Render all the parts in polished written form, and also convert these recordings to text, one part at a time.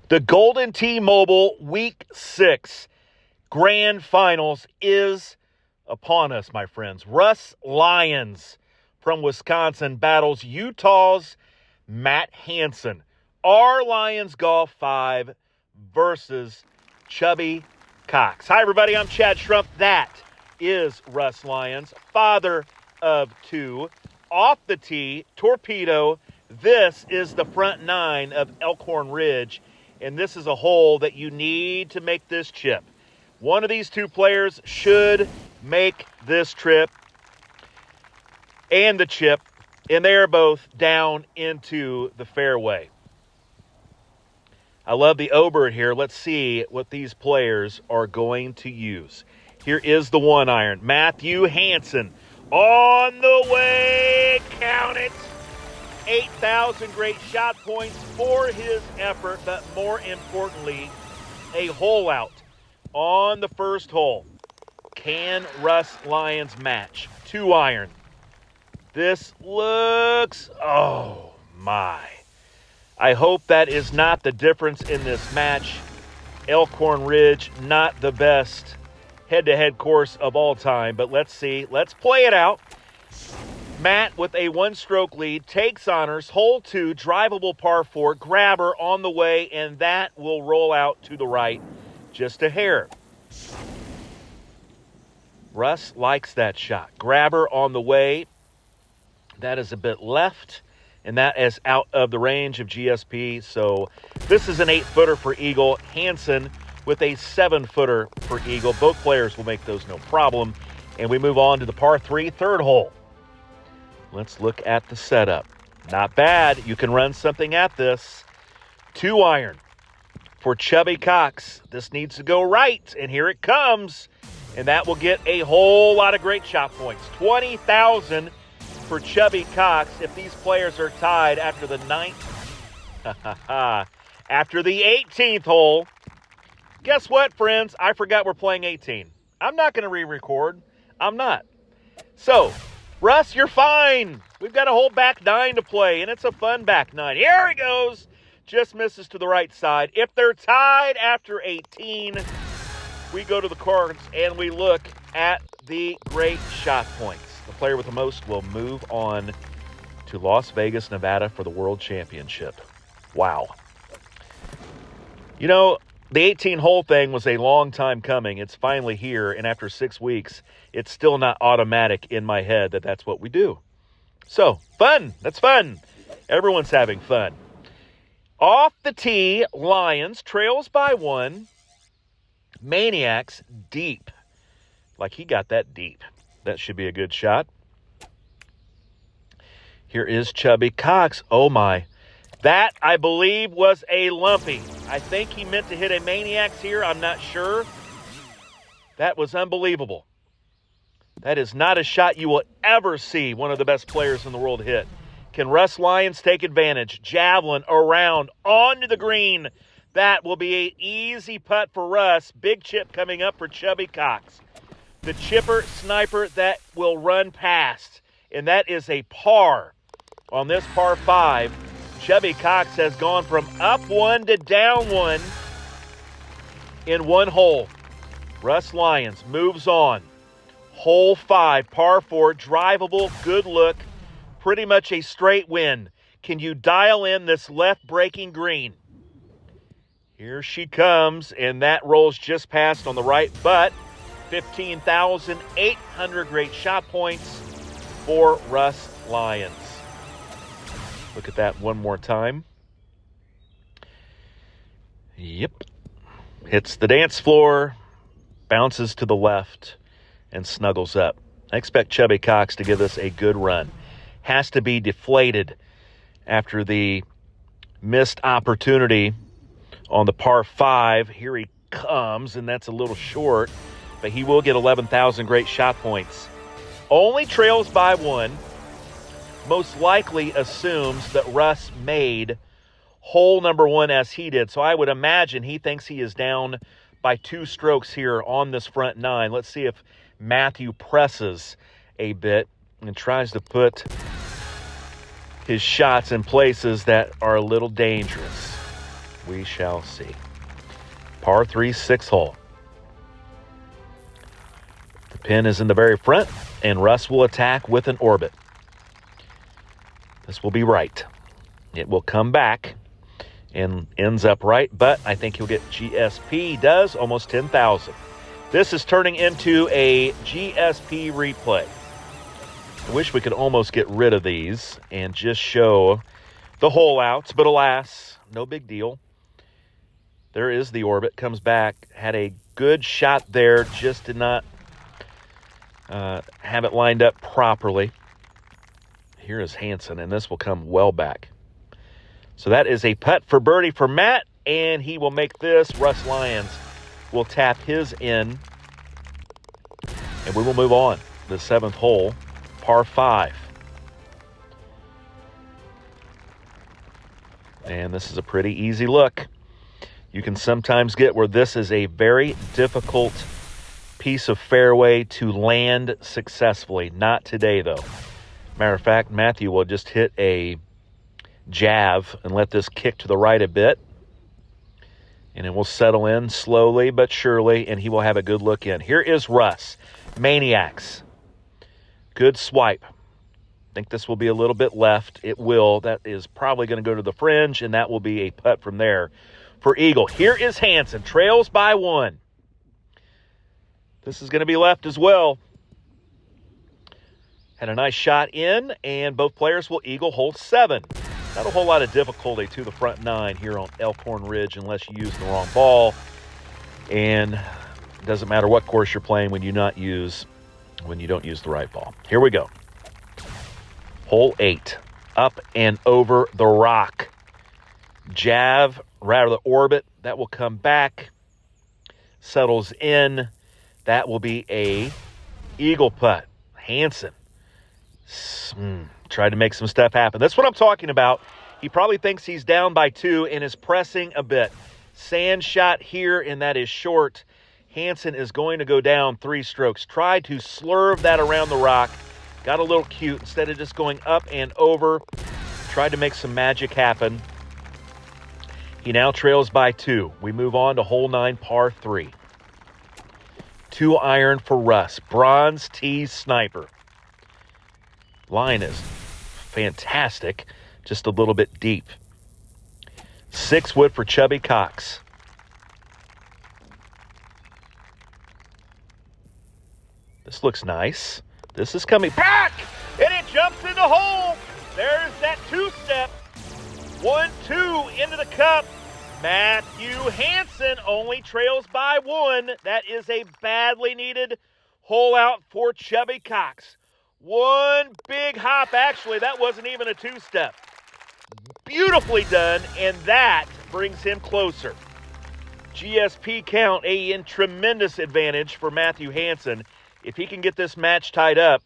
The Golden T-Mobile Week 6 Grand Finals is upon us, my friends. Russ Lyons from Wisconsin battles Utah's Matt Hansen. RLyonsgolf5 versus Chubby Cox. Hi, everybody. I'm Chad Schrumpf. That is Russ Lyons, father of two. Off the tee, torpedo. This is the front nine of Elkhorn Ridge, and this is a hole that you need to make this chip. One of these two players should make this trip and the chip, and they are both down into the fairway. I love the Oberth here. Let's see what these players are going to use. Here is the 1-iron. Matthew Hansen on the way. Count it. 8,000 great shot points for his effort, but more importantly, a hole out on the first hole. Can Russ Lyons match? 2-iron. This looks, oh my. I hope that is not the difference in this match. Elkhorn Ridge, not the best head-to-head course of all time, but let's see. Let's play it out. Matt with a one-stroke lead takes honors. Hole 2, drivable par 4, grabber on the way, and that will roll out to the right just a hair. Russ likes that shot. Grabber on the way. That is a bit left, and that is out of the range of GSP. So this is an 8-footer for eagle. Hansen with a 7-footer for eagle. Both players will make those no problem. And we move on to the par 3, third hole. Let's look at the setup. Not bad. You can run something at this. 2-iron for Chubby Cox. This needs to go right, and here it comes. And that will get a whole lot of great shot points. 20,000 for Chubby Cox if these players are tied after the 9th. After the 18th hole. Guess what, friends? I forgot we're playing 18. I'm not going to re-record. I'm not. So, Russ, you're fine. We've got a whole back 9 to play, and it's a fun back 9. Here he goes. Just misses to the right side. If they're tied after 18, we go to the cards and we look at the great shot points. The player with the most will move on to Las Vegas, Nevada for the World Championship. Wow. You know, the 18-hole thing was a long time coming. It's finally here, and after 6 weeks, it's still not automatic in my head that that's what we do. So, fun. That's fun. Everyone's having fun. Off the tee, Lyons trails by 1. Maniacs deep. Like he got that deep. That should be a good shot. Here is Chubby Cox. Oh, my. That, I believe, was a lumpy. I think he meant to hit a Maniacs here. I'm not sure. That was unbelievable. That is not a shot you will ever see one of the best players in the world hit. Can Russ Lyons take advantage? Javelin around onto the green. That will be an easy putt for Russ. Big chip coming up for Chubby Cox. The chipper sniper that will run past. And that is a par on this par 5. Chubby Cox has gone from up 1 to down 1 in one hole. Russ Lyons moves on. Hole 5, par 4, drivable, good look. Pretty much a straight win. Can you dial in this left breaking green? Here she comes, and that rolls just past on the right, but 15,800 great shot points for Russ Lyons. Look at that one more time. Yep. Hits the dance floor, bounces to the left, and snuggles up. I expect Chubby Cox to give this a good run. Has to be deflated after the missed opportunity on the par 5. Here he comes, and that's a little short, but he will get 11,000 great shot points. Only trails by 1. Most likely assumes that Russ made hole number 1 as he did. So I would imagine he thinks he is down by 2 strokes here on this front 9. Let's see if Matthew presses a bit and tries to put his shots in places that are a little dangerous. We shall see. Par 3, 6th hole. The pin is in the very front, and Russ will attack with an orbit. This will be right. It will come back and ends up right, but I think he'll get GSP. He does, almost 10,000. This is turning into a GSP replay. I wish we could almost get rid of these and just show the hole outs, but alas, no big deal. There is the orbit, comes back, had a good shot there, just did not have it lined up properly. Here is Hansen, and this will come well back. So that is a putt for birdie for Matt, and he will make this. Russ Lyons will tap his in, and we will move on. The 7th hole, par 5. And this is a pretty easy look. You can sometimes get where this is a very difficult piece of fairway to land successfully. Not today, though. Matter of fact, Matthew will just hit a jab and let this kick to the right a bit. And it will settle in slowly but surely, and he will have a good look in. Here is Russ. Maniacs. Good swipe. I think this will be a little bit left. It will. That is probably going to go to the fringe, and that will be a putt from there for eagle. Here is Hansen. Trails by 1. This is going to be left as well. Had a nice shot in, and both players will eagle hole 7. Not a whole lot of difficulty to the front 9 here on Elkhorn Ridge unless you use the wrong ball. And it doesn't matter what course you're playing when you don't use the right ball. Here we go. Hole 8. Up and over the rock. Jab, rather the orbit. That will come back. Settles in. That will be a eagle putt. Hansen. Tried to make some stuff happen. That's what I'm talking about. He probably thinks he's down by 2 and is pressing a bit. Sand shot here, and that is short. Hansen is going to go down 3 strokes. Tried to slurve that around the rock. Got a little cute. Instead of just going up and over, tried to make some magic happen. He now trails by 2. We move on to hole 9, par 3. 2 iron for Russ. Bronze tee sniper. Line is fantastic, just a little bit deep. 6 wood for Chubby Cox. This looks nice. This is coming back, and it jumps in the hole. There's that 2-step. 1-2 into the cup. Matthew Hansen only trails by 1. That is a badly needed hole out for Chubby Cox. 1 big hop. Actually, that wasn't even a 2-step. Beautifully done, and that brings him closer. GSP count, a tremendous advantage for Matthew Hansen. If he can get this match tied up,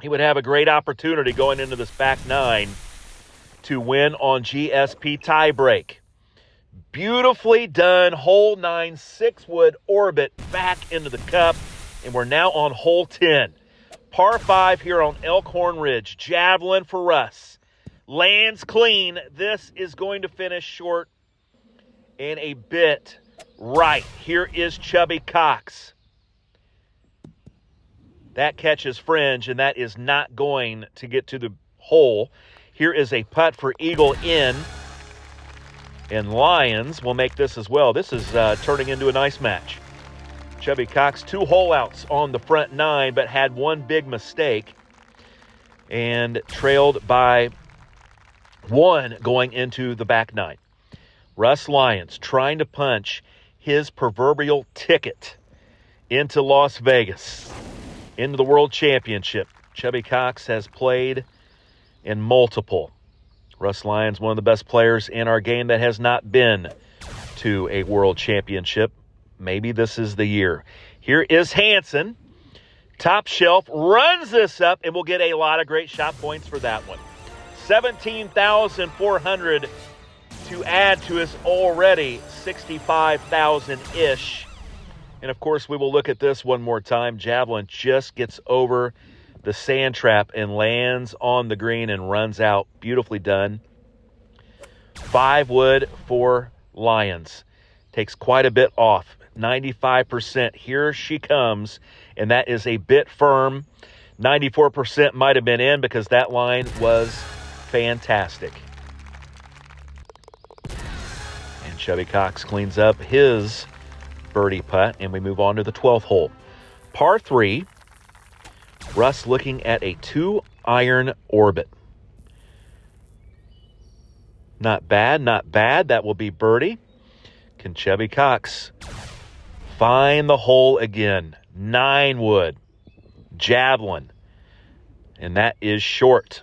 he would have a great opportunity going into this back 9 to win on GSP tiebreak. Beautifully done. Hole 9, 6-wood orbit back into the cup, and we're now on hole 10. Par 5 here on Elkhorn Ridge. Javelin for Russ. Lands clean. This is going to finish short and a bit right. Here is Chubby Cox. That catches fringe, and that is not going to get to the hole. Here is a putt for eagle in, and Lyons will make this as well. This is turning into a nice match. Chubby Cox, 2 hole outs on the front 9, but had 1 big mistake and trailed by 1 going into the back 9. Russ Lyons trying to punch his proverbial ticket into Las Vegas, into the World Championship. Chubby Cox has played in multiple. Russ Lyons, one of the best players in our game that has not been to a World Championship. Maybe this is the year. Here is Hansen. Top shelf, runs this up, and we'll get a lot of great shot points for that one. 17,400 to add to his already 65,000-ish. And, of course, we will look at this one more time. Javelin just gets over the sand trap and lands on the green and runs out. Beautifully done. 5 wood for Lyons. Takes quite a bit off. 95%. Here she comes, and that is a bit firm. 94% might have been in because that line was fantastic. And Chubby Cox cleans up his birdie putt, and we move on to the 12th hole. Par 3, Russ looking at a 2-iron orbit. Not bad, not bad. That will be birdie. Can Chubby Cox find the hole again? 9 wood. Javelin. And that is short.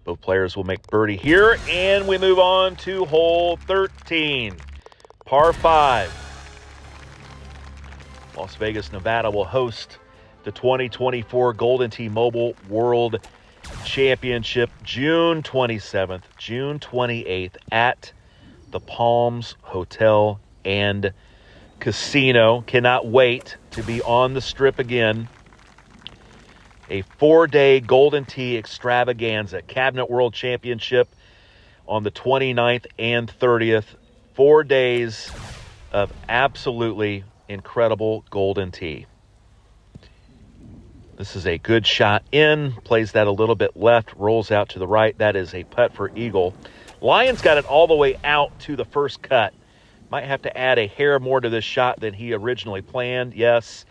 Both players will make birdie here, and we move on to hole 13. Par 5. Las Vegas, Nevada will host the 2024 Golden Tee Mobile World Championship June 27th, June 28th at the Palms Hotel and Casino. Cannot wait to be on the Strip again. A 4-day Golden Tee extravaganza. Cabinet World Championship on the 29th and 30th. 4 days of absolutely incredible Golden Tee. This is a good shot in. Plays that a little bit left. Rolls out to the right. That is a putt for eagle. Lyons got it all the way out to the first cut. Might have to add a hair more to this shot than he originally planned. Yes,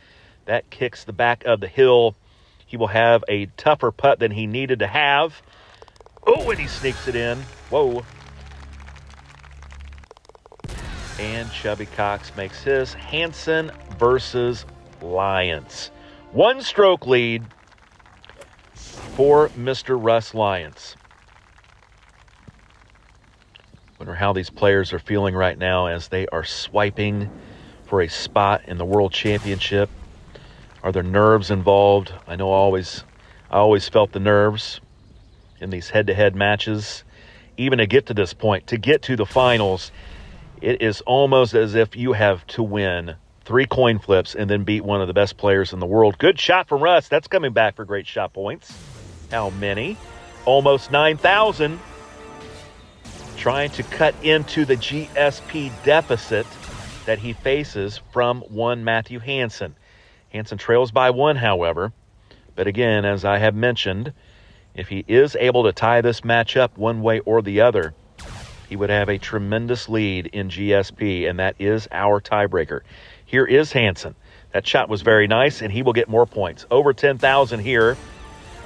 that kicks the back of the hill. He will have a tougher putt than he needed to have. Oh, and he sneaks it in. Whoa. And Chubby Cox makes his. Hansen versus Lyons. 1-stroke lead for Mr. Russ Lyons. Wonder how these players are feeling right now as they are swiping for a spot in the World Championship. Are there nerves involved? I know I always felt the nerves in these head-to-head matches. Even to get to this point, to get to the finals, it is almost as if you have to win 3 coin flips and then beat one of the best players in the world. Good shot from Russ. That's coming back for great shot points. How many? Almost 9,000. Trying to cut into the GSP deficit that he faces from one Matthew Hansen. Hansen trails by 1, however. But again, as I have mentioned, if he is able to tie this match up one way or the other, he would have a tremendous lead in GSP, and that is our tiebreaker. Here is Hansen. That shot was very nice, and he will get more points. Over 10,000 here.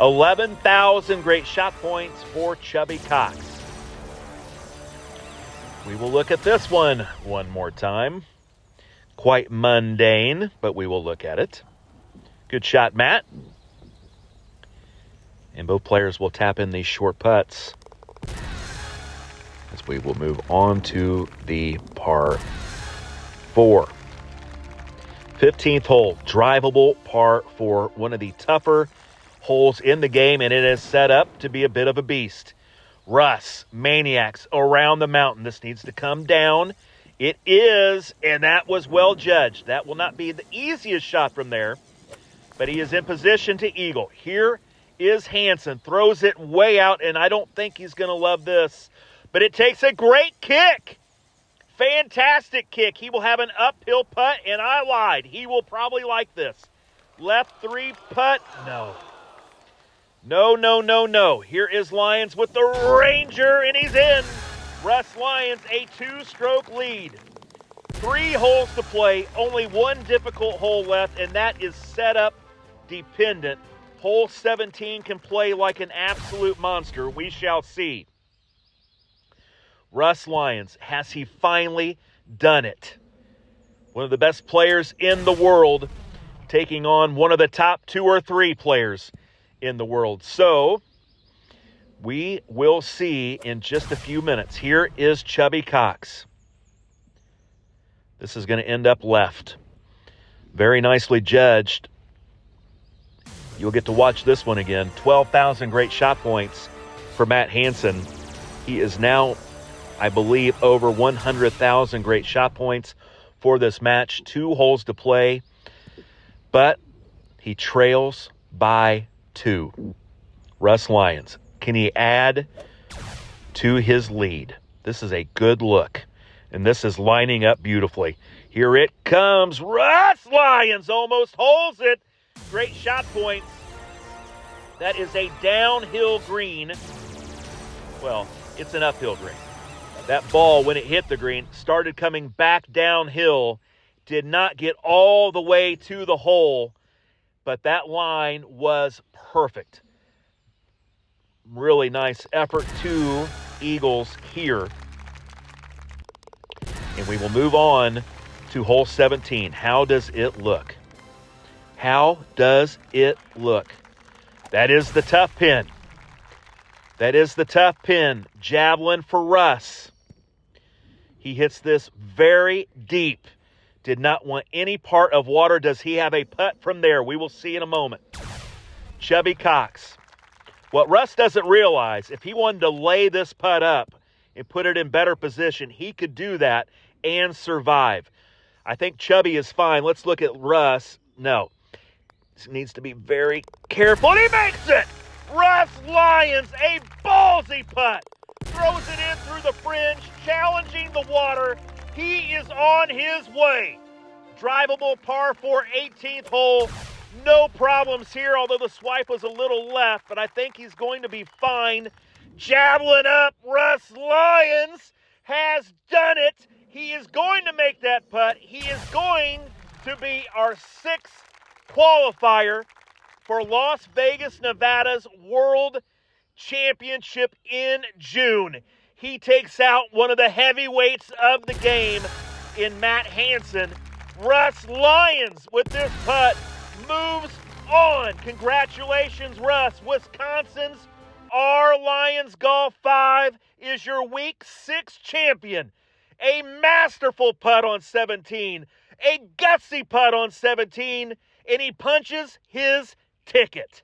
11,000 great shot points for Chubby Cox. We will look at this one more time. Quite mundane, but we will look at it. Good shot, Matt. And both players will tap in these short putts as we will move on to the par 4. 15th hole, drivable par 4. One of the tougher holes in the game, and it is set up to be a bit of a beast. Russ, Maniacs around the mountain. This needs to come down. It is, and that was well judged. That will not be the easiest shot from there, but he is in position to eagle. Here is Hansen. Throws it way out, and I don't think he's going to love this, but it takes a great kick. Fantastic kick. He will have an uphill putt, and I lied. He will probably like this. Left 3 putt. No. No. Here is Lyons with the Ranger, and he's in. Russ Lyons, a 2-stroke lead. 3 holes to play, only 1 difficult hole left, and that is setup dependent. Hole 17 can play like an absolute monster. We shall see. Russ Lyons, has he finally done it? One of the best players in the world, taking on one of the top 2 or 3 players in the world. So, we will see in just a few minutes. Here is Chubby Cox. This is going to end up left. Very nicely judged. You'll get to watch this one again. 12,000 great shot points for Matt Hansen. He is now, I believe, over 100,000 great shot points for this match. 2 holes to play, but he trails by 2. Russ Lyons. Can he add to his lead. This is a good look, and this is lining up beautifully. Here it comes. Russ Lyons almost holds it. Great shot points. That is a downhill green. Well, it's an uphill green. That ball, when it hit the green, started coming back downhill. Did not get all the way to the hole, but that line was perfect. Really nice effort to Eagles here. And we will move on to hole 17. How does it look? How does it look? That is the tough pin. That is the tough pin. Javelin for Russ. He hits this very deep. Did not want any part of water. Does he have a putt from there? We will see in a moment. Chubby Cox. What Russ doesn't realize, if he wanted to lay this putt up and put it in better position, he could do that and survive. I think Chubby is fine. Let's look at Russ. No. He needs to be very careful. And he makes it! Russ Lyons, a ballsy putt. Throws it in through the fringe, challenging the water. He is on his way. Drivable par 4, 18th hole. No problems here, although the swipe was a little left, but I think he's going to be fine. Javelin up. Russ Lyons has done it. He is going to make that putt. He is going to be our 6th qualifier for Las Vegas, Nevada's World Championship in June. He takes out one of the heavyweights of the game in Matt Hansen. Russ Lyons with this putt moves on. Congratulations, Russ. Wisconsin's RLyonsgolf5 is your Week 6 champion. A masterful putt on 17, a gutsy putt on 17, and he punches his ticket.